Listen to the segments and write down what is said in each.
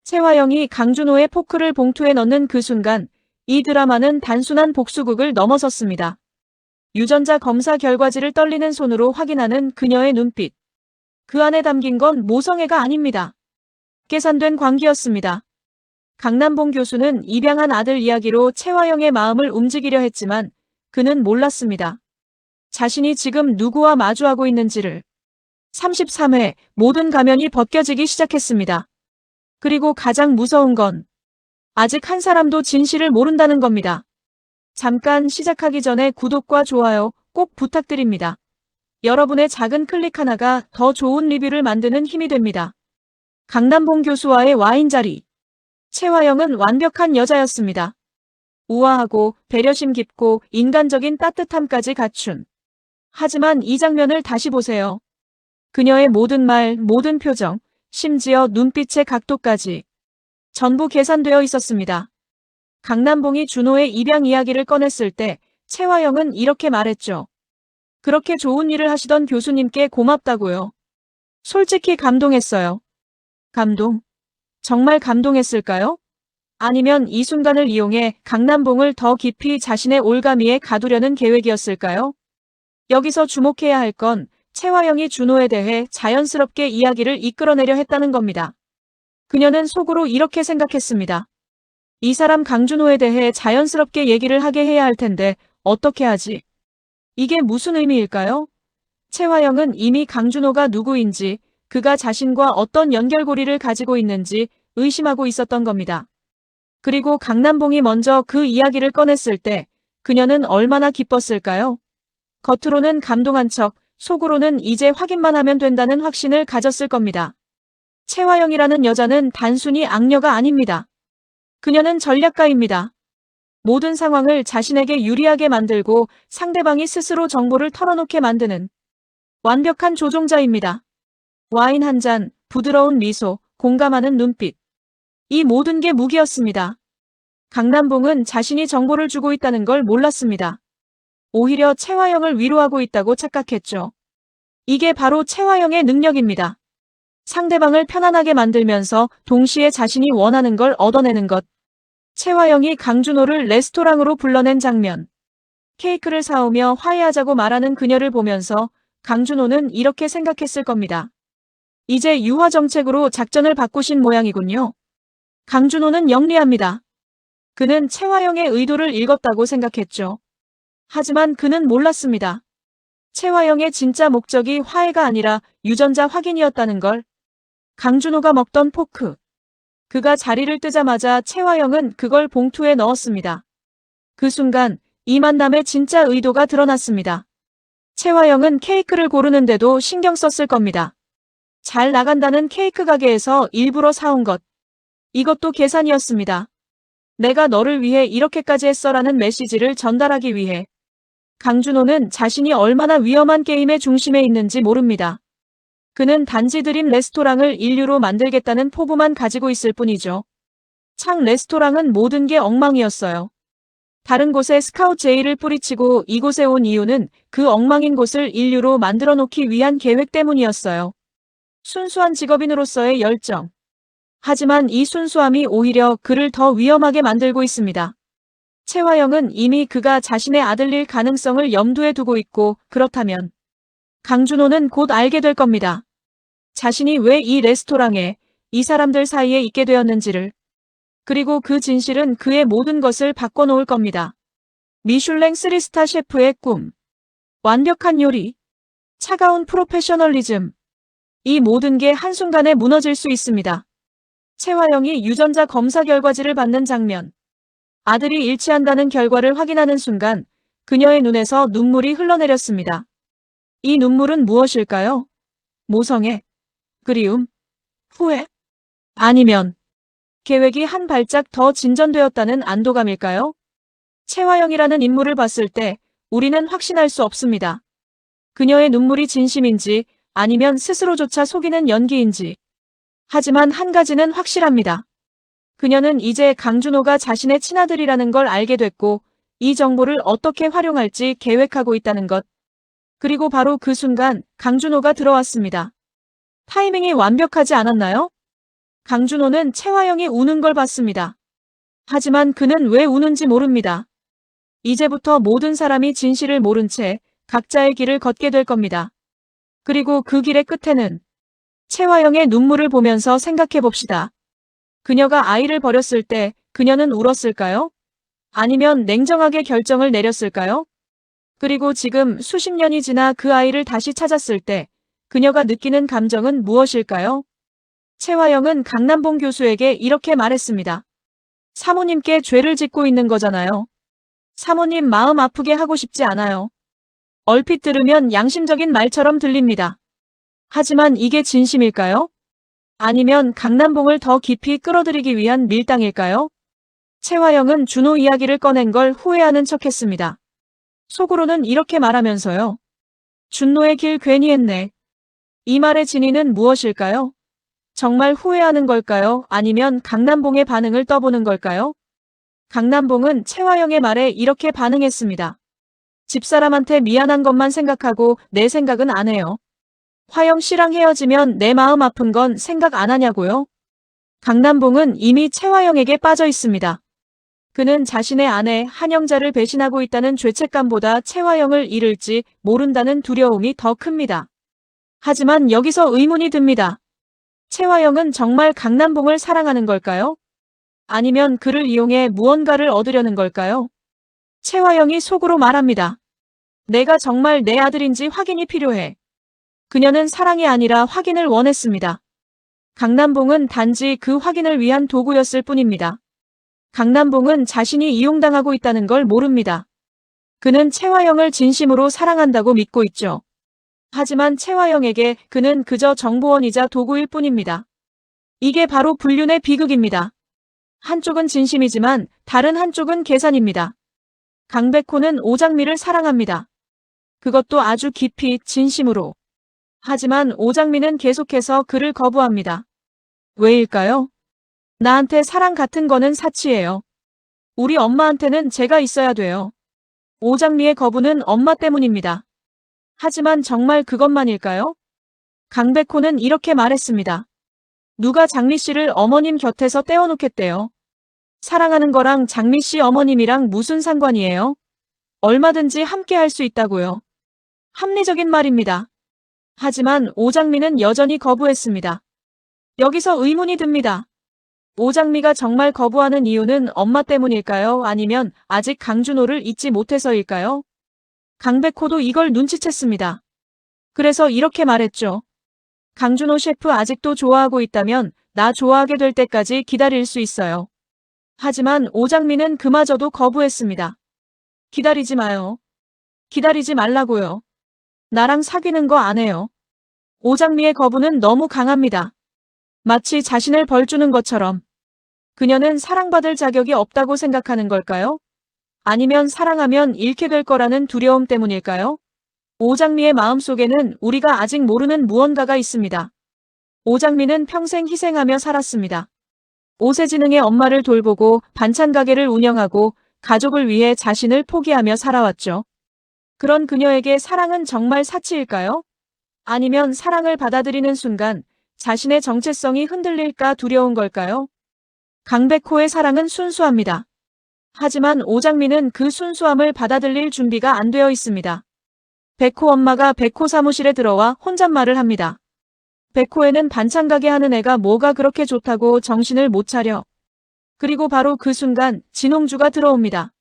최화영이 강준호의 포크를 봉투에 넣는 그 순간 이 드라마는 단순한 복수극을 넘어섰습니다. 유전자 검사 결과지를 떨리는 손으로 확인하는 그녀의 눈빛. 그 안에 담긴 건 모성애가 아닙니다. 계산된 광기였습니다. 강남봉 교수는 입양한 아들 이야기로 최화영의 마음을 움직이려 했지만 그는 몰랐습니다. 자신이 지금 누구와 마주하고 있는지를. 33회 모든 가면이 벗겨지기 시작했습니다. 그리고 가장 무서운 건 아직 한 사람도 진실을 모른다는 겁니다. 잠깐 시작하기 전에 구독과 좋아요 꼭 부탁드립니다. 여러분의 작은 클릭 하나가 더 좋은 리뷰를 만드는 힘이 됩니다. 강남봉 교수와의 와인자리. 최화영은 완벽한 여자였습니다. 우아하고 배려심 깊고 인간적인 따뜻함까지 갖춘. 하지만 이 장면을 다시 보세요. 그녀의 모든 말, 모든 표정, 심지어 눈빛의 각도까지 전부 계산되어 있었습니다. 강남봉이 준호의 입양 이야기를 꺼냈을 때 최화영은 이렇게 말했죠. 그렇게 좋은 일을 하시던 교수님께 고맙다고요. 솔직히 감동했어요. 감동? 정말 감동했을까요? 아니면 이 순간을 이용해 강남봉을 더 깊이 자신의 올가미에 가두려는 계획이었을까요? 여기서 주목해야 할 건 최화영이 준호에 대해 자연스럽게 이야기를 이끌어내려 했다는 겁니다. 그녀는 속으로 이렇게 생각했습니다. 이 사람 강준호에 대해 자연스럽게 얘기를 하게 해야 할 텐데 어떻게 하지? 이게 무슨 의미일까요? 최화영은 이미 강준호가 누구인지, 그가 자신과 어떤 연결고리를 가지고 있는지 의심하고 있었던 겁니다. 그리고 강남봉이 먼저 그 이야기를 꺼냈을 때 그녀는 얼마나 기뻤을까요? 겉으로는 감동한 척, 속으로는 이제 확인만 하면 된다는 확신을 가졌을 겁니다. 최화영이라는 여자는 단순히 악녀가 아닙니다. 그녀는 전략가입니다. 모든 상황을 자신에게 유리하게 만들고 상대방이 스스로 정보를 털어놓게 만드는 완벽한 조종자입니다. 와인 한 잔, 부드러운 미소, 공감하는 눈빛. 이 모든 게 무기였습니다. 강남봉은 자신이 정보를 주고 있다는 걸 몰랐습니다. 오히려 최화영을 위로하고 있다고 착각했죠. 이게 바로 최화영의 능력입니다. 상대방을 편안하게 만들면서 동시에 자신이 원하는 걸 얻어내는 것. 최화영이 강준호를 레스토랑으로 불러낸 장면. 케이크를 사오며 화해하자고 말하는 그녀를 보면서 강준호는 이렇게 생각했을 겁니다. 이제 유화 정책으로 작전을 바꾸신 모양이군요. 강준호는 영리합니다. 그는 최화영의 의도를 읽었다고 생각했죠. 하지만 그는 몰랐습니다. 최화영의 진짜 목적이 화해가 아니라 유전자 확인이었다는 걸. 강준호가 먹던 포크. 그가 자리를 뜨자마자 최화영은 그걸 봉투에 넣었습니다. 그 순간 이 만남의 진짜 의도가 드러났습니다. 최화영은 케이크를 고르는데도 신경 썼을 겁니다. 잘 나간다는 케이크 가게에서 일부러 사온 것. 이것도 계산이었습니다. 내가 너를 위해 이렇게까지 했어라는 메시지를 전달하기 위해. 강준호는 자신이 얼마나 위험한 게임의 중심에 있는지 모릅니다. 그는 단지 드림 레스토랑을 인류로 만들겠다는 포부만 가지고 있을 뿐이죠. 창 레스토랑은 모든 게 엉망이었어요. 다른 곳에 스카웃 제의를 뿌리치고 이곳에 온 이유는 그 엉망인 곳을 인류로 만들어 놓기 위한 계획 때문이었어요. 순수한 직업인으로서의 열정. 하지만 이 순수함이 오히려 그를 더 위험하게 만들고 있습니다. 최화영은 이미 그가 자신의 아들일 가능성을 염두에 두고 있고 그렇다면 강준호는 곧 알게 될 겁니다. 자신이 왜 이 레스토랑에 이 사람들 사이에 있게 되었는지를. 그리고 그 진실은 그의 모든 것을 바꿔놓을 겁니다. 미슐랭 3스타 셰프의 꿈. 완벽한 요리. 차가운 프로페셔널리즘. 이 모든 게 한순간에 무너질 수 있습니다. 최화영이 유전자 검사 결과지를 받는 장면. 아들이 일치한다는 결과를 확인하는 순간 그녀의 눈에서 눈물이 흘러내렸습니다. 이 눈물은 무엇일까요? 모성애? 그리움? 후회? 아니면 계획이 한 발짝 더 진전되었다는 안도감일까요? 최화영이라는 인물을 봤을 때 우리는 확신할 수 없습니다. 그녀의 눈물이 진심인지 아니면 스스로조차 속이는 연기인지. 하지만 한 가지는 확실합니다. 그녀는 이제 강준호가 자신의 친아들이라는 걸 알게 됐고 이 정보를 어떻게 활용할지 계획하고 있다는 것. 그리고 바로 그 순간 강준호가 들어왔습니다. 타이밍이 완벽하지 않았나요? 강준호는 채화영이 우는 걸 봤습니다. 하지만 그는 왜 우는지 모릅니다. 이제부터 모든 사람이 진실을 모른 채 각자의 길을 걷게 될 겁니다. 그리고 그 길의 끝에는 채화영의 눈물을 보면서 생각해 봅시다. 그녀가 아이를 버렸을 때 그녀는 울었을까요? 아니면 냉정하게 결정을 내렸을까요? 그리고 지금 수십 년이 지나 그 아이를 다시 찾았을 때 그녀가 느끼는 감정은 무엇일까요? 채화영은 강남봉 교수에게 이렇게 말했습니다. 사모님께 죄를 짓고 있는 거잖아요. 사모님 마음 아프게 하고 싶지 않아요. 얼핏 들으면 양심적인 말처럼 들립니다. 하지만 이게 진심일까요? 아니면 강남봉을 더 깊이 끌어들이기 위한 밀당일까요? 채화영은 준호 이야기를 꺼낸 걸 후회하는 척했습니다. 속으로는 이렇게 말하면서요. 준호의 길 괜히 했네. 이 말의 진위는 무엇일까요? 정말 후회하는 걸까요? 아니면 강남봉의 반응을 떠보는 걸까요? 강남봉은 채화영의 말에 이렇게 반응했습니다. 집사람한테 미안한 것만 생각하고 내 생각은 안 해요. 화영 씨랑 헤어지면 내 마음 아픈 건 생각 안 하냐고요? 강남봉은 이미 채화영에게 빠져 있습니다. 그는 자신의 아내 한영자를 배신하고 있다는 죄책감보다 채화영을 잃을지 모른다는 두려움이 더 큽니다. 하지만 여기서 의문이 듭니다. 채화영은 정말 강남봉을 사랑하는 걸까요? 아니면 그를 이용해 무언가를 얻으려는 걸까요? 채화영이 속으로 말합니다. 내가 정말 내 아들인지 확인이 필요해. 그녀는 사랑이 아니라 확인을 원했습니다. 강남봉은 단지 그 확인을 위한 도구였을 뿐입니다. 강남봉은 자신이 이용당하고 있다는 걸 모릅니다. 그는 채화영을 진심으로 사랑한다고 믿고 있죠. 하지만 채화영에게 그는 그저 정보원이자 도구일 뿐입니다. 이게 바로 불륜의 비극입니다. 한쪽은 진심이지만 다른 한쪽은 계산입니다. 강백호는 오장미를 사랑합니다. 그것도 아주 깊이 진심으로. 하지만 오장미는 계속해서 그를 거부합니다. 왜일까요? 나한테 사랑 같은 거는 사치예요. 우리 엄마한테는 제가 있어야 돼요. 오장미의 거부는 엄마 때문입니다. 하지만 정말 그것만일까요? 강백호는 이렇게 말했습니다. 누가 장미 씨를 어머님 곁에서 떼어놓겠대요. 사랑하는 거랑 장미 씨 어머님이랑 무슨 상관이에요? 얼마든지 함께 할 수 있다고요. 합리적인 말입니다. 하지만 오장미는 여전히 거부했습니다. 여기서 의문이 듭니다. 오장미가 정말 거부하는 이유는 엄마 때문일까요? 아니면 아직 강준호를 잊지 못해서일까요? 강백호도 이걸 눈치챘습니다. 그래서 이렇게 말했죠. 강준호 셰프 아직도 좋아하고 있다면 나 좋아하게 될 때까지 기다릴 수 있어요. 하지만 오장미는 그마저도 거부했습니다. 기다리지 마요. 기다리지 말라고요. 나랑 사귀는 거 안 해요. 오장미의 거부는 너무 강합니다. 마치 자신을 벌주는 것처럼. 그녀는 사랑받을 자격이 없다고 생각하는 걸까요? 아니면 사랑하면 잃게 될 거라는 두려움 때문일까요? 오장미의 마음속에는 우리가 아직 모르는 무언가가 있습니다. 오장미는 평생 희생하며 살았습니다. 오세진흥의 엄마를 돌보고 반찬 가게를 운영하고 가족을 위해 자신을 포기하며 살아왔죠. 그런 그녀에게 사랑은 정말 사치일까요? 아니면 사랑을 받아들이는 순간 자신의 정체성이 흔들릴까 두려운 걸까요? 강백호의 사랑은 순수합니다. 하지만 오장미는 그 순수함을 받아들일 준비가 안 되어 있습니다. 백호 엄마가 백호 사무실에 들어와 혼잣말을 합니다. 백호에는 반찬 가게 하는 애가 뭐가 그렇게 좋다고 정신을 못 차려. 그리고 바로 그 순간 진홍주가 들어옵니다.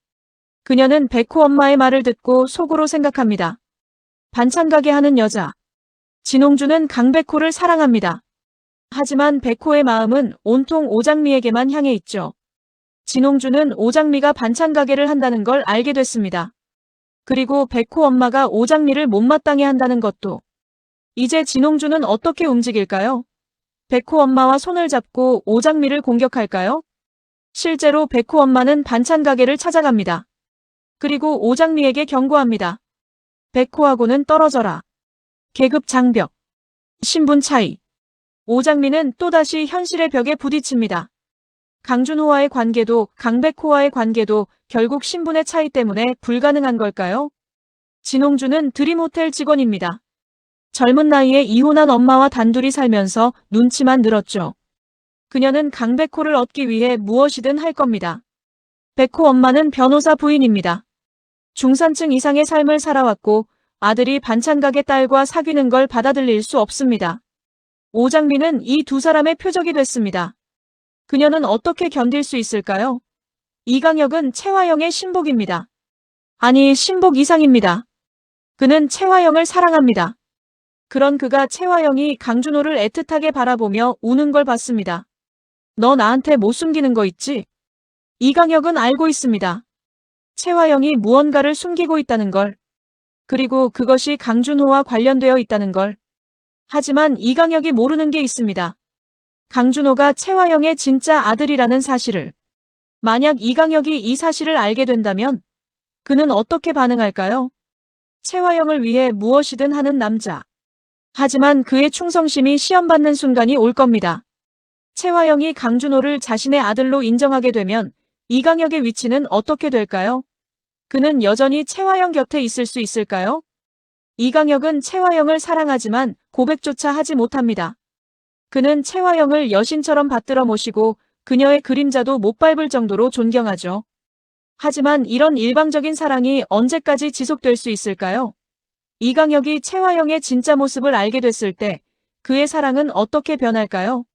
그녀는 백호 엄마의 말을 듣고 속으로 생각합니다. 반찬 가게 하는 여자. 진홍주는 강백호를 사랑합니다. 하지만 백호의 마음은 온통 오장미에게만 향해 있죠. 진홍주는 오장미가 반찬 가게를 한다는 걸 알게 됐습니다. 그리고 백호 엄마가 오장미를 못마땅해 한다는 것도. 이제 진홍주는 어떻게 움직일까요? 백호 엄마와 손을 잡고 오장미를 공격할까요? 실제로 백호 엄마는 반찬 가게를 찾아갑니다. 그리고 오장미에게 경고합니다. 백호하고는 떨어져라. 계급 장벽. 신분 차이. 오장미는 또다시 현실의 벽에 부딪힙니다. 강준호와의 관계도 강백호와의 관계도 결국 신분의 차이 때문에 불가능한 걸까요? 진홍주는 드림호텔 직원입니다. 젊은 나이에 이혼한 엄마와 단둘이 살면서 눈치만 늘었죠. 그녀는 강백호를 얻기 위해 무엇이든 할 겁니다. 백호 엄마는 변호사 부인입니다. 중산층 이상의 삶을 살아왔고 아들이 반찬가게 딸과 사귀는 걸 받아들일 수 없습니다. 오장미는 이 두 사람의 표적이 됐습니다. 그녀는 어떻게 견딜 수 있을까요? 이강혁은 최화영의 신복입니다. 아니, 신복 이상입니다. 그는 최화영을 사랑합니다. 그런 그가 최화영이 강준호를 애틋하게 바라보며 우는 걸 봤습니다. 너 나한테 못 숨기는 거 있지? 이강혁은 알고 있습니다. 최화영이 무언가를 숨기고 있다는 걸. 그리고 그것이 강준호와 관련되어 있다는 걸. 하지만 이강혁이 모르는 게 있습니다. 강준호가 최화영의 진짜 아들이라는 사실을. 만약 이강혁이 이 사실을 알게 된다면 그는 어떻게 반응할까요? 최화영을 위해 무엇이든 하는 남자. 하지만 그의 충성심이 시험받는 순간이 올 겁니다. 최화영이 강준호를 자신의 아들로 인정하게 되면 이강혁의 위치는 어떻게 될까요? 그는 여전히 최화영 곁에 있을 수 있을까요? 이강혁은 최화영을 사랑하지만 고백조차 하지 못합니다. 그는 최화영을 여신처럼 받들어 모시고 그녀의 그림자도 못 밟을 정도로 존경하죠. 하지만 이런 일방적인 사랑이 언제까지 지속될 수 있을까요? 이강혁이 최화영의 진짜 모습을 알게 됐을 때 그의 사랑은 어떻게 변할까요?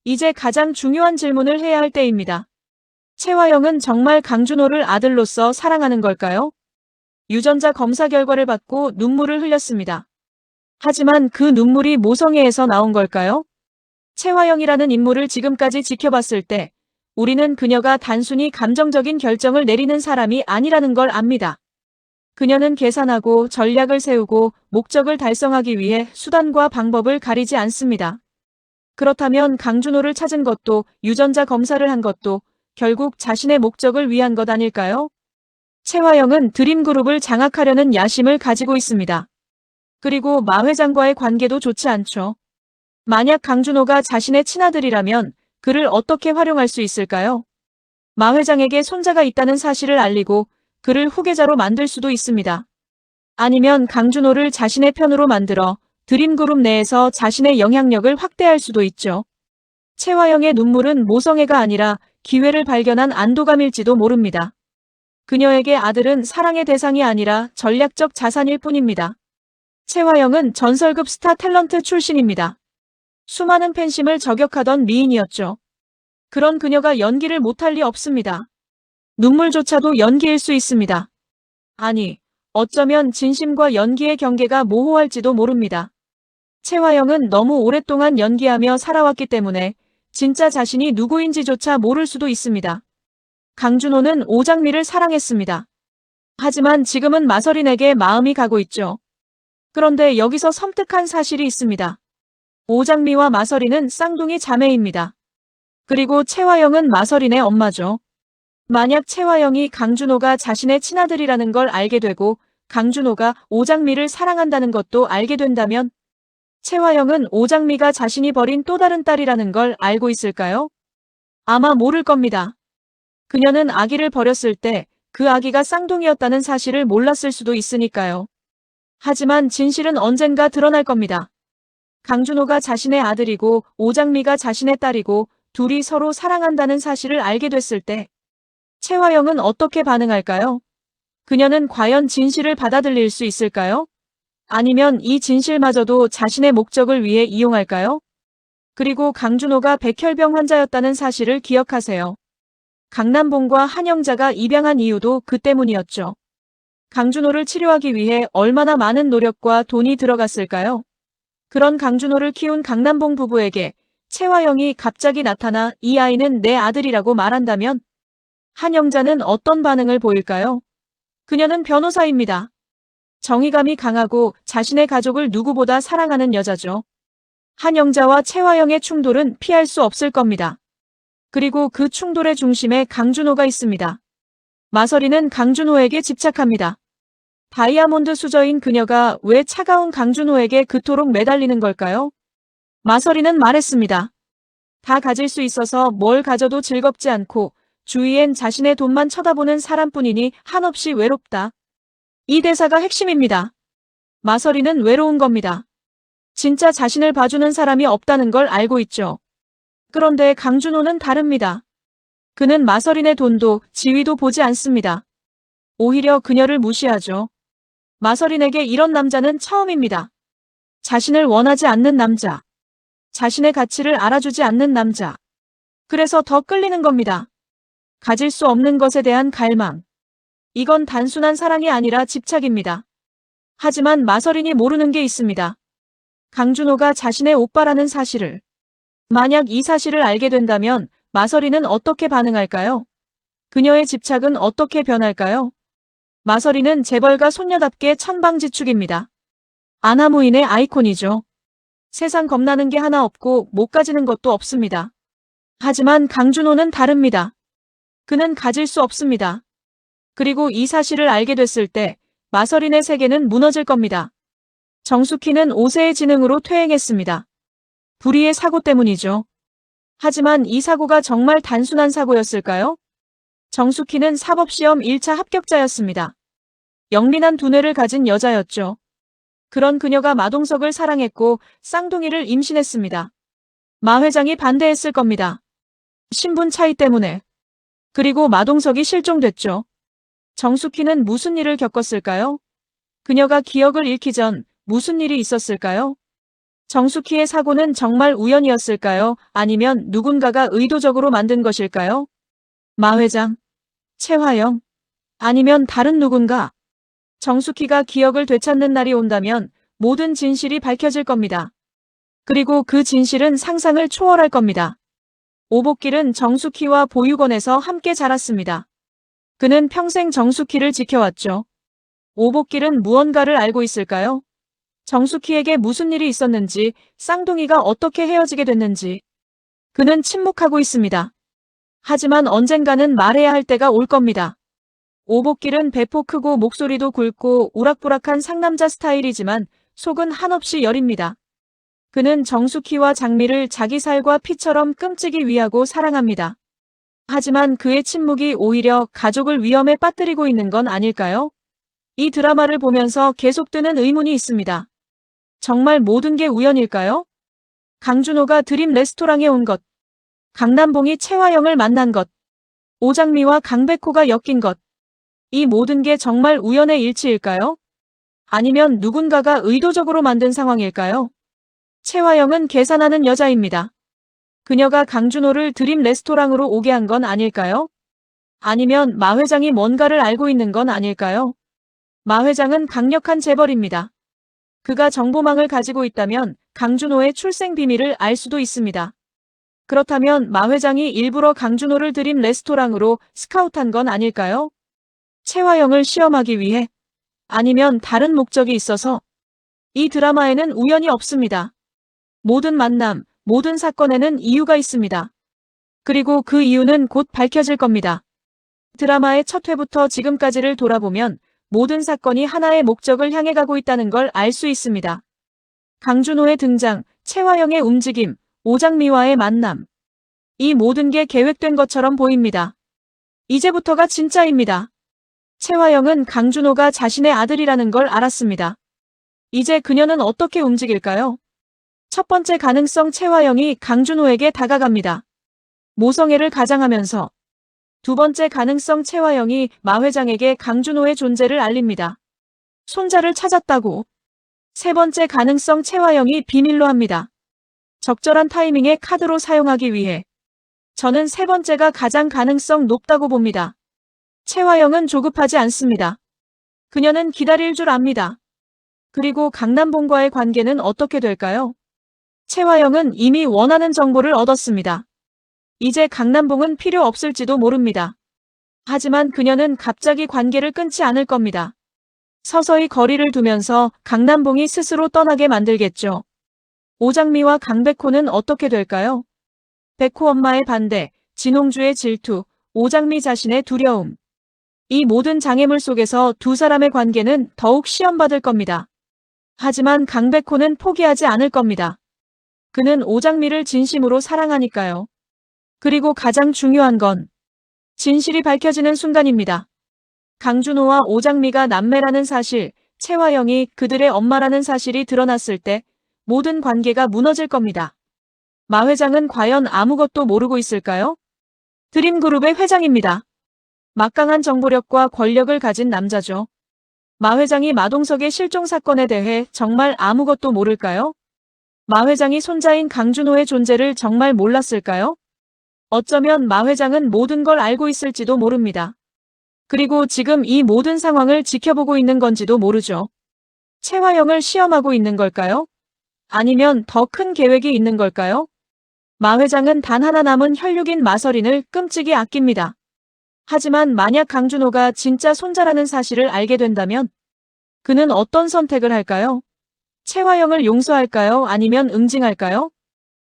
이제 가장 중요한 질문을 해야 할 때입니다. 최화영은 정말 강준호를 아들로서 사랑하는 걸까요? 유전자 검사 결과를 받고 눈물을 흘렸습니다. 하지만 그 눈물이 모성애에서 나온 걸까요? 최화영이라는 인물을 지금까지 지켜봤을 때 우리는 그녀가 단순히 감정적인 결정을 내리는 사람이 아니라는 걸 압니다. 그녀는 계산하고 전략을 세우고 목적을 달성하기 위해 수단과 방법을 가리지 않습니다. 그렇다면 강준호를 찾은 것도 유전자 검사를 한 것도 결국 자신의 목적을 위한 것 아닐까요? 최화영은 드림그룹을 장악하려는 야심을 가지고 있습니다. 그리고 마 회장과의 관계도 좋지 않죠. 만약 강준호가 자신의 친아들이라면 그를 어떻게 활용할 수 있을까요? 마 회장에게 손자가 있다는 사실을 알리고 그를 후계자로 만들 수도 있습니다. 아니면 강준호를 자신의 편으로 만들어 드림그룹 내에서 자신의 영향력을 확대할 수도 있죠. 최화영의 눈물은 모성애가 아니라 기회를 발견한 안도감일지도 모릅니다. 그녀에게 아들은 사랑의 대상이 아니라 전략적 자산일 뿐입니다. 최화영은 전설급 스타 탤런트 출신입니다. 수많은 팬심을 저격하던 미인이었죠. 그런 그녀가 연기를 못할 리 없습니다. 눈물조차도 연기일 수 있습니다. 아니, 어쩌면 진심과 연기의 경계가 모호할지도 모릅니다. 최화영은 너무 오랫동안 연기하며 살아왔기 때문에 진짜 자신이 누구인지조차 모를 수도 있습니다. 강준호는 오장미를 사랑했습니다. 하지만 지금은 마서린에게 마음이 가고 있죠. 그런데 여기서 섬뜩한 사실이 있습니다. 오장미와 마서린은 쌍둥이 자매입니다. 그리고 최화영은 마서린의 엄마죠. 만약 최화영이 강준호가 자신의 친아들이라는 걸 알게 되고 강준호가 오장미를 사랑한다는 것도 알게 된다면 최화영은 오장미가 자신이 버린 또 다른 딸이라는 걸 알고 있을까요? 아마 모를 겁니다. 그녀는 아기를 버렸을 때 그 아기가 쌍둥이였다는 사실을 몰랐을 수도 있으니까요. 하지만 진실은 언젠가 드러날 겁니다. 강준호가 자신의 아들이고 오장미가 자신의 딸이고 둘이 서로 사랑한다는 사실을 알게 됐을 때 최화영은 어떻게 반응할까요? 그녀는 과연 진실을 받아들일 수 있을까요? 아니면 이 진실마저도 자신의 목적을 위해 이용할까요? 그리고 강준호가 백혈병 환자였다는 사실을 기억하세요. 강남봉과 한영자가 입양한 이유도 그 때문이었죠. 강준호를 치료하기 위해 얼마나 많은 노력과 돈이 들어갔을까요? 그런 강준호를 키운 강남봉 부부에게 최화영이 갑자기 나타나 이 아이는 내 아들이라고 말한다면 한영자는 어떤 반응을 보일까요? 그녀는 변호사입니다. 정의감이 강하고 자신의 가족을 누구보다 사랑하는 여자죠. 한영자와 최화영의 충돌은 피할 수 없을 겁니다. 그리고 그 충돌의 중심에 강준호가 있습니다. 마서린은 강준호에게 집착합니다. 다이아몬드 수저인 그녀가 왜 차가운 강준호에게 그토록 매달리는 걸까요? 마서린은 말했습니다. 다 가질 수 있어서 뭘 가져도 즐겁지 않고 주위엔 자신의 돈만 쳐다보는 사람뿐이니 한없이 외롭다. 이 대사가 핵심입니다. 마서린은 외로운 겁니다. 진짜 자신을 봐주는 사람이 없다는 걸 알고 있죠. 그런데 강준호는 다릅니다. 그는 마서린의 돈도 지위도 보지 않습니다. 오히려 그녀를 무시하죠. 마서린에게 이런 남자는 처음입니다. 자신을 원하지 않는 남자. 자신의 가치를 알아주지 않는 남자. 그래서 더 끌리는 겁니다. 가질 수 없는 것에 대한 갈망. 이건 단순한 사랑이 아니라 집착입니다. 하지만 마서린이 모르는 게 있습니다. 강준호가 자신의 오빠라는 사실을. 만약 이 사실을 알게 된다면 마서린은 어떻게 반응할까요? 그녀의 집착은 어떻게 변할까요? 마서린은 재벌가 손녀답게 천방지축입니다. 아나무인의 아이콘이죠. 세상 겁나는 게 하나 없고 못 가지는 것도 없습니다. 하지만 강준호는 다릅니다. 그는 가질 수 없습니다. 그리고 이 사실을 알게 됐을 때 마서린의 세계는 무너질 겁니다. 정숙희는 5세의 지능으로 퇴행했습니다. 불의의 사고 때문이죠. 하지만 이 사고가 정말 단순한 사고였을까요? 정숙희는 사법시험 1차 합격자였습니다. 영린한 두뇌를 가진 여자였죠. 그런 그녀가 마동석을 사랑했고 쌍둥이를 임신했습니다. 마 회장이 반대했을 겁니다. 신분 차이 때문에. 그리고 마동석이 실종됐죠. 정숙희는 무슨 일을 겪었을까요? 그녀가 기억을 잃기 전 무슨 일이 있었을까요? 정숙희의 사고는 정말 우연이었을까요? 아니면 누군가가 의도적으로 만든 것일까요? 마 회장, 최화영, 아니면 다른 누군가? 정숙희가 기억을 되찾는 날이 온다면 모든 진실이 밝혀질 겁니다. 그리고 그 진실은 상상을 초월할 겁니다. 오복길은 정숙희와 보육원에서 함께 자랐습니다. 그는 평생 정숙희를 지켜왔죠. 오복길은 무언가를 알고 있을까요? 정숙희에게 무슨 일이 있었는지, 쌍둥이가 어떻게 헤어지게 됐는지. 그는 침묵하고 있습니다. 하지만 언젠가는 말해야 할 때가 올 겁니다. 오복길은 배포 크고 목소리도 굵고 우락부락한 상남자 스타일이지만 속은 한없이 여립니다. 그는 정숙희와 장미를 자기 살과 피처럼 끔찍이 위하고 사랑합니다. 하지만 그의 침묵이 오히려 가족을 위험에 빠뜨리고 있는 건 아닐까요? 이 드라마를 보면서 계속 드는 의문이 있습니다. 정말 모든 게 우연일까요? 강준호가 드림 레스토랑에 온 것, 강남봉이 최화영을 만난 것, 오장미와 강백호가 엮인 것, 이 모든 게 정말 우연의 일치일까요? 아니면 누군가가 의도적으로 만든 상황일까요? 최화영은 계산하는 여자입니다. 그녀가 강준호를 드림 레스토랑으로 오게 한 건 아닐까요? 아니면 마 회장이 뭔가를 알고 있는 건 아닐까요? 마 회장은 강력한 재벌입니다. 그가 정보망을 가지고 있다면 강준호의 출생 비밀을 알 수도 있습니다. 그렇다면 마 회장이 일부러 강준호를 드림 레스토랑으로 스카우트한 건 아닐까요? 최화영을 시험하기 위해? 아니면 다른 목적이 있어서? 이 드라마에는 우연이 없습니다. 모든 만남, 모든 사건에는 이유가 있습니다. 그리고 그 이유는 곧 밝혀질 겁니다. 드라마의 첫 회부터 지금까지를 돌아보면 모든 사건이 하나의 목적을 향해 가고 있다는 걸 알 수 있습니다. 강준호의 등장, 최화영의 움직임, 오장미와의 만남. 이 모든 게 계획된 것처럼 보입니다. 이제부터가 진짜입니다. 최화영은 강준호가 자신의 아들이라는 걸 알았습니다. 이제 그녀는 어떻게 움직일까요? 첫 번째 가능성, 최화영이 강준호에게 다가갑니다. 모성애를 가장하면서. 두 번째 가능성, 최화영이 마 회장에게 강준호의 존재를 알립니다. 손자를 찾았다고. 세 번째 가능성, 최화영이 비밀로 합니다. 적절한 타이밍에 카드로 사용하기 위해. 저는 세 번째가 가장 가능성 높다고 봅니다. 최화영은 조급하지 않습니다. 그녀는 기다릴 줄 압니다. 그리고 강남봉과의 관계는 어떻게 될까요? 최화영은 이미 원하는 정보를 얻었습니다. 이제 강남봉은 필요 없을지도 모릅니다. 하지만 그녀는 갑자기 관계를 끊지 않을 겁니다. 서서히 거리를 두면서 강남봉이 스스로 떠나게 만들겠죠. 오장미와 강백호는 어떻게 될까요? 백호 엄마의 반대, 진홍주의 질투, 오장미 자신의 두려움. 이 모든 장애물 속에서 두 사람의 관계는 더욱 시험받을 겁니다. 하지만 강백호는 포기하지 않을 겁니다. 그는 오장미를 진심으로 사랑하니까요. 그리고 가장 중요한 건 진실이 밝혀지는 순간입니다. 강준호와 오장미가 남매라는 사실, 최화영이 그들의 엄마라는 사실이 드러났을 때 모든 관계가 무너질 겁니다. 마 회장은 과연 아무것도 모르고 있을까요? 드림그룹의 회장입니다. 막강한 정보력과 권력을 가진 남자죠. 마 회장이 마동석의 실종 사건에 대해 정말 아무것도 모를까요? 마 회장이 손자인 강준호의 존재를 정말 몰랐을까요? 어쩌면 마 회장은 모든 걸 알고 있을지도 모릅니다. 그리고 지금 이 모든 상황을 지켜보고 있는 건지도 모르죠. 채화영을 시험하고 있는 걸까요? 아니면 더 큰 계획이 있는 걸까요? 마 회장은 단 하나 남은 혈육인 마서린을 끔찍이 아낍니다. 하지만 만약 강준호가 진짜 손자라는 사실을 알게 된다면 그는 어떤 선택을 할까요? 채화영을 용서할까요? 아니면 응징할까요?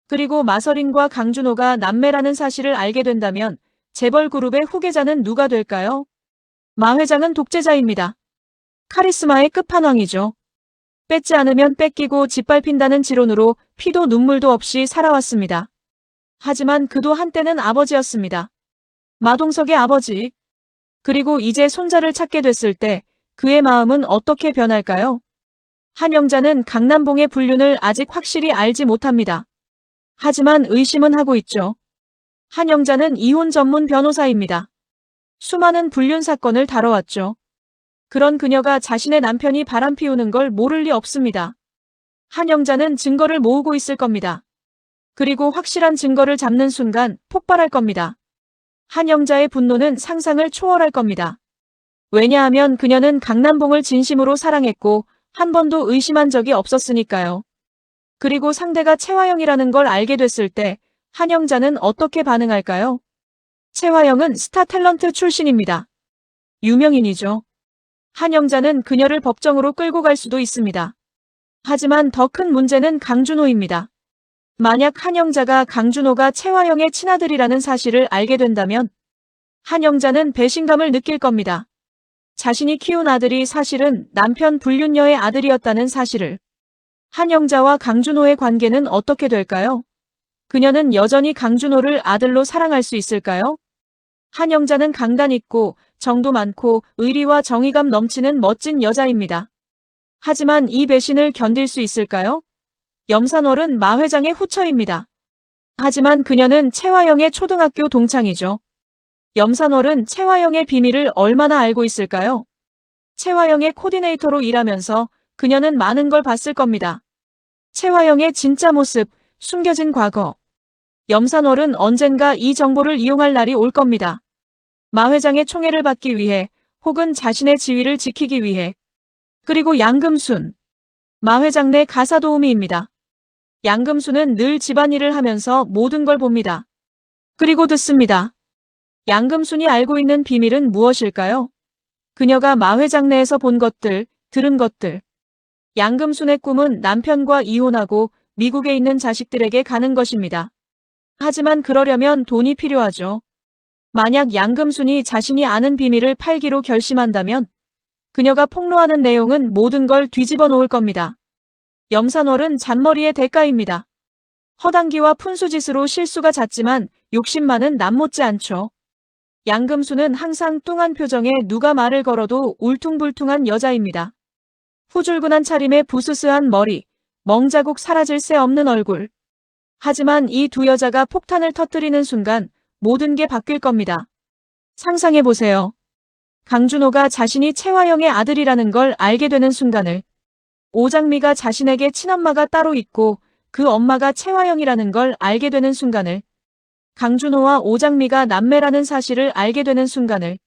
그리고 마서린과 강준호가 남매라는 사실을 알게 된다면 재벌그룹의 후계자는 누가 될까요? 마 회장은 독재자입니다. 카리스마의 끝판왕이죠. 뺏지 않으면 뺏기고 짓밟힌다는 지론으로 피도 눈물도 없이 살아왔습니다. 하지만 그도 한때는 아버지였습니다. 마동석의 아버지. 그리고 이제 손자를 찾게 됐을 때 그의 마음은 어떻게 변할까요? 한 영자는 강남봉의 불륜을 아직 확실히 알지 못합니다. 하지만 의심은 하고 있죠. 한 영자는 이혼 전문 변호사입니다. 수많은 불륜 사건을 다뤄왔죠. 그런 그녀가 자신의 남편이 바람 피우는 걸 모를 리 없습니다. 한 영자는 증거를 모으고 있을 겁니다. 그리고 확실한 증거를 잡는 순간 폭발할 겁니다. 한 영자의 분노는 상상을 초월할 겁니다. 왜냐하면 그녀는 강남봉을 진심으로 사랑했고 한 번도 의심한 적이 없었으니까요. 그리고 상대가 채화영이라는 걸 알게 됐을 때 한영자는 어떻게 반응할까요? 채화영은 스타 탤런트 출신입니다. 유명인이죠. 한영자는 그녀를 법정으로 끌고 갈 수도 있습니다. 하지만 더 큰 문제는 강준호입니다. 만약 한영자가 강준호가 채화영의 친아들이라는 사실을 알게 된다면 한영자는 배신감을 느낄 겁니다. 자신이 키운 아들이 사실은 남편 불륜녀의 아들이었다는 사실을. 한영자와 강준호의 관계는 어떻게 될까요? 그녀는 여전히 강준호를 아들로 사랑할 수 있을까요? 한영자는 강단 있고 정도 많고 의리와 정의감 넘치는 멋진 여자입니다. 하지만 이 배신을 견딜 수 있을까요? 염산월은 마 회장의 후처입니다. 하지만 그녀는 채화영의 초등학교 동창이죠. 염산월은 채화영의 비밀을 얼마나 알고 있을까요? 채화영의 코디네이터로 일하면서 그녀는 많은 걸 봤을 겁니다. 채화영의 진짜 모습, 숨겨진 과거. 염산월은 언젠가 이 정보를 이용할 날이 올 겁니다. 마 회장의 총애를 받기 위해 혹은 자신의 지위를 지키기 위해. 그리고 양금순. 마 회장 내 가사도우미입니다. 양금순은 늘 집안일을 하면서 모든 걸 봅니다. 그리고 듣습니다. 양금순이 알고 있는 비밀은 무엇일까요? 그녀가 마 회장 내에서 본 것들, 들은 것들. 양금순의 꿈은 남편과 이혼하고 미국에 있는 자식들에게 가는 것입니다. 하지만 그러려면 돈이 필요하죠. 만약 양금순이 자신이 아는 비밀을 팔기로 결심한다면 그녀가 폭로하는 내용은 모든 걸 뒤집어 놓을 겁니다. 염산월은 잔머리의 대가입니다. 허당기와 푼수짓으로 실수가 잦지만 욕심 많은 남 못지 않죠. 양금순은 항상 뚱한 표정에 누가 말을 걸어도 울퉁불퉁한 여자입니다. 후줄근한 차림에 부스스한 머리, 멍자국 사라질 새 없는 얼굴. 하지만 이 두 여자가 폭탄을 터뜨리는 순간 모든 게 바뀔 겁니다. 상상해보세요. 강준호가 자신이 채화영의 아들이라는 걸 알게 되는 순간을. 오장미가 자신에게 친엄마가 따로 있고 그 엄마가 채화영이라는 걸 알게 되는 순간을. 강준호와 오장미가 남매라는 사실을 알게 되는 순간을.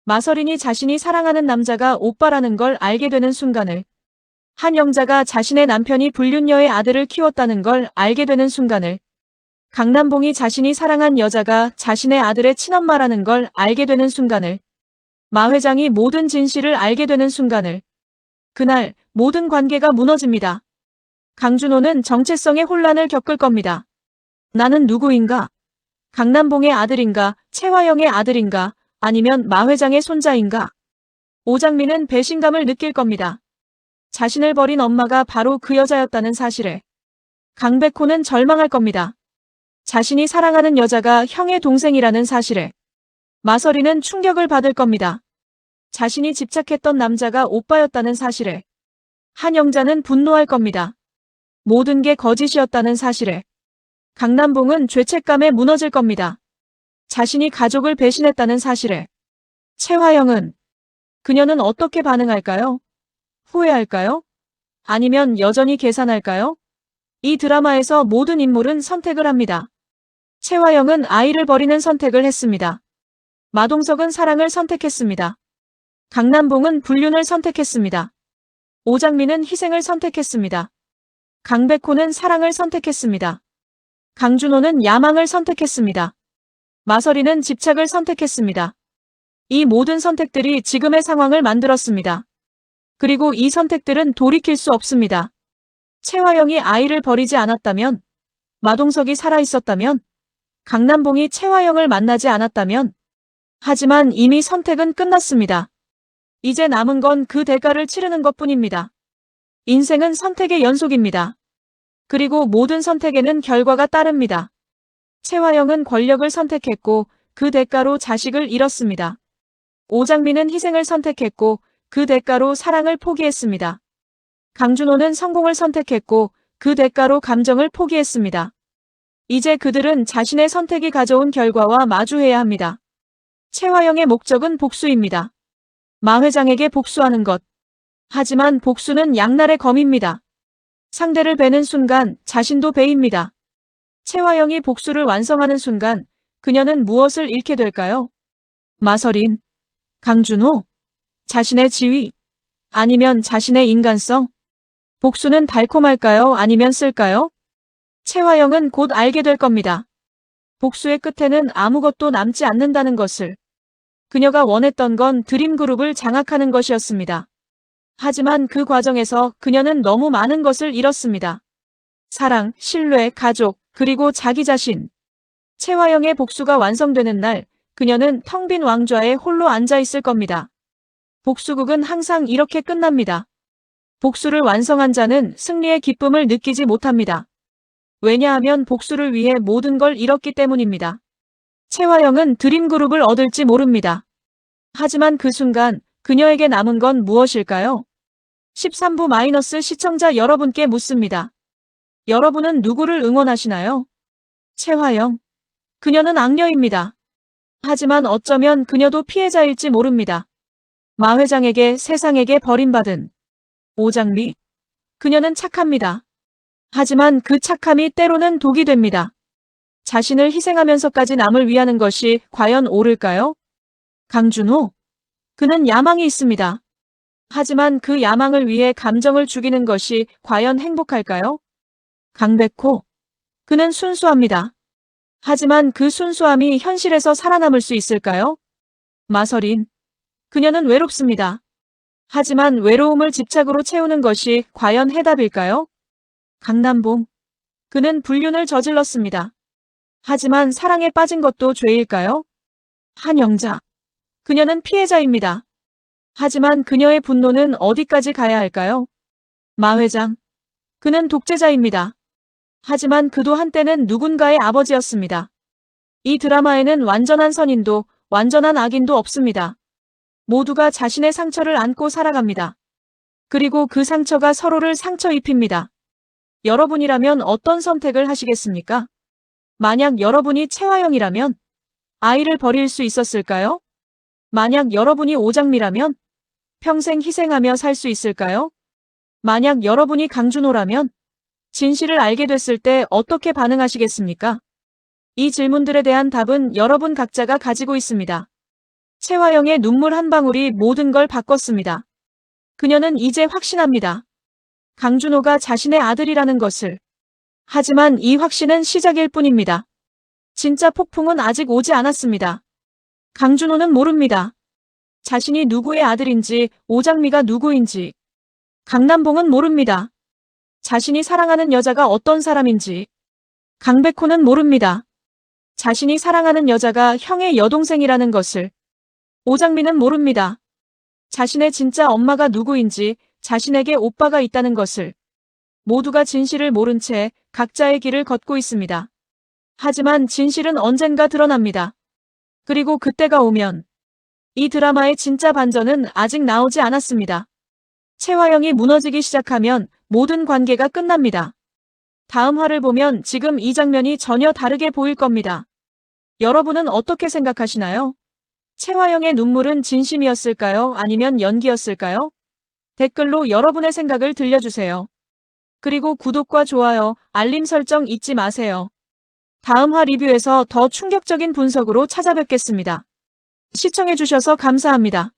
마서린이 자신이 사랑하는 남자가 오빠라는 걸 알게 되는 순간을. 한영자가 자신의 남편이 불륜녀의 아들을 키웠다는 걸 알게 되는 순간을. 강남봉이 자신이 사랑한 여자가 자신의 아들의 친엄마라는 걸 알게 되는 순간을. 마 회장이 모든 진실을 알게 되는 순간을. 그날 모든 관계가 무너집니다. 강준호는 정체성의 혼란을 겪을 겁니다. 나는 누구인가? 강남봉의 아들인가? 채화영의 아들인가? 아니면 마 회장의 손자인가? 오장미는 배신감을 느낄 겁니다. 자신을 버린 엄마가 바로 그 여자였다는 사실에. 강백호는 절망할 겁니다. 자신이 사랑하는 여자가 형의 동생이라는 사실에. 마서리는 충격을 받을 겁니다. 자신이 집착했던 남자가 오빠였다는 사실에. 한영자는 분노할 겁니다. 모든 게 거짓이었다는 사실에. 강남봉은 죄책감에 무너질 겁니다. 자신이 가족을 배신했다는 사실에. 최화영은, 그녀는 어떻게 반응할까요? 후회할까요? 아니면 여전히 계산할까요? 이 드라마에서 모든 인물은 선택을 합니다. 최화영은 아이를 버리는 선택을 했습니다. 마동석은 사랑을 선택했습니다. 강남봉은 불륜을 선택했습니다. 오장민은 희생을 선택했습니다. 강백호는 사랑을 선택했습니다. 강준호는 야망을 선택했습니다. 마서리는 집착을 선택했습니다. 이 모든 선택들이 지금의 상황을 만들었습니다. 그리고 이 선택들은 돌이킬 수 없습니다. 최화영이 아이를 버리지 않았다면, 마동석이 살아있었다면, 강남봉이 최화영을 만나지 않았다면, 하지만 이미 선택은 끝났습니다. 이제 남은 건 그 대가를 치르는 것뿐입니다. 인생은 선택의 연속입니다. 그리고 모든 선택에는 결과가 따릅니다. 최화영은 권력을 선택했고 그 대가로 자식을 잃었습니다. 오장민은 희생을 선택했고 그 대가로 사랑을 포기했습니다. 강준호는 성공을 선택했고 그 대가로 감정을 포기했습니다. 이제 그들은 자신의 선택이 가져온 결과와 마주해야 합니다. 최화영의 목적은 복수입니다. 마 회장에게 복수하는 것. 하지만 복수는 양날의 검입니다. 상대를 베는 순간 자신도 베입니다. 최화영이 복수를 완성하는 순간 그녀는 무엇을 잃게 될까요? 마서린, 강준호, 자신의 지위, 아니면 자신의 인간성? 복수는 달콤할까요? 아니면 쓸까요? 최화영은 곧 알게 될 겁니다. 복수의 끝에는 아무것도 남지 않는다는 것을. 그녀가 원했던 건 드림그룹을 장악하는 것이었습니다. 하지만 그 과정에서 그녀는 너무 많은 것을 잃었습니다. 사랑, 신뢰, 가족, 그리고 자기 자신. 최화영의 복수가 완성되는 날, 그녀는 텅 빈 왕좌에 홀로 앉아 있을 겁니다. 복수극은 항상 이렇게 끝납니다. 복수를 완성한 자는 승리의 기쁨을 느끼지 못합니다. 왜냐하면 복수를 위해 모든 걸 잃었기 때문입니다. 최화영은 드림그룹을 얻을지 모릅니다. 하지만 그 순간 그녀에게 남은 건 무엇일까요? 13부- 시청자 여러분께 묻습니다. 여러분은 누구를 응원하시나요? 최화영. 그녀는 악녀입니다. 하지만 어쩌면 그녀도 피해자일지 모릅니다. 마 회장에게 세상에게 버림받은 오장미. 그녀는 착합니다. 하지만 그 착함이 때로는 독이 됩니다. 자신을 희생하면서까지 남을 위하는 것이 과연 옳을까요? 강준호. 그는 야망이 있습니다. 하지만 그 야망을 위해 감정을 죽이는 것이 과연 행복할까요? 강백호. 그는 순수합니다. 하지만 그 순수함이 현실에서 살아남을 수 있을까요? 마서린. 그녀는 외롭습니다. 하지만 외로움을 집착으로 채우는 것이 과연 해답일까요? 강남봉. 그는 불륜을 저질렀습니다. 하지만 사랑에 빠진 것도 죄일까요? 한영자. 그녀는 피해자입니다. 하지만 그녀의 분노는 어디까지 가야 할까요? 마 회장. 그는 독재자입니다. 하지만 그도 한때는 누군가의 아버지였습니다. 이 드라마에는 완전한 선인도 완전한 악인도 없습니다. 모두가 자신의 상처를 안고 살아갑니다. 그리고 그 상처가 서로를 상처 입힙니다. 여러분이라면 어떤 선택을 하시겠습니까? 만약 여러분이 최화영이라면 아이를 버릴 수 있었을까요? 만약 여러분이 오장미라면 평생 희생하며 살 수 있을까요? 만약 여러분이 강준호라면 진실을 알게 됐을 때 어떻게 반응하시겠습니까? 이 질문들에 대한 답은 여러분 각자가 가지고 있습니다. 최화영의 눈물 한 방울이 모든 걸 바꿨습니다. 그녀는 이제 확신합니다. 강준호가 자신의 아들이라는 것을. 하지만 이 확신은 시작일 뿐입니다. 진짜 폭풍은 아직 오지 않았습니다. 강준호는 모릅니다. 자신이 누구의 아들인지, 오장미가 누구인지. 강남봉은 모릅니다. 자신이 사랑하는 여자가 어떤 사람인지. 강백호는 모릅니다. 자신이 사랑하는 여자가 형의 여동생이라는 것을. 오장미는 모릅니다. 자신의 진짜 엄마가 누구인지, 자신에게 오빠가 있다는 것을. 모두가 진실을 모른 채 각자의 길을 걷고 있습니다. 하지만 진실은 언젠가 드러납니다. 그리고 그때가 오면 이 드라마의 진짜 반전은 아직 나오지 않았습니다. 최화영이 무너지기 시작하면 모든 관계가 끝납니다. 다음 화를 보면 지금 이 장면이 전혀 다르게 보일 겁니다. 여러분은 어떻게 생각하시나요? 채화영의 눈물은 진심이었을까요? 아니면 연기였을까요? 댓글로 여러분의 생각을 들려주세요. 그리고 구독과 좋아요, 알림 설정 잊지 마세요. 다음 화 리뷰에서 더 충격적인 분석으로 찾아뵙겠습니다. 시청해주셔서 감사합니다.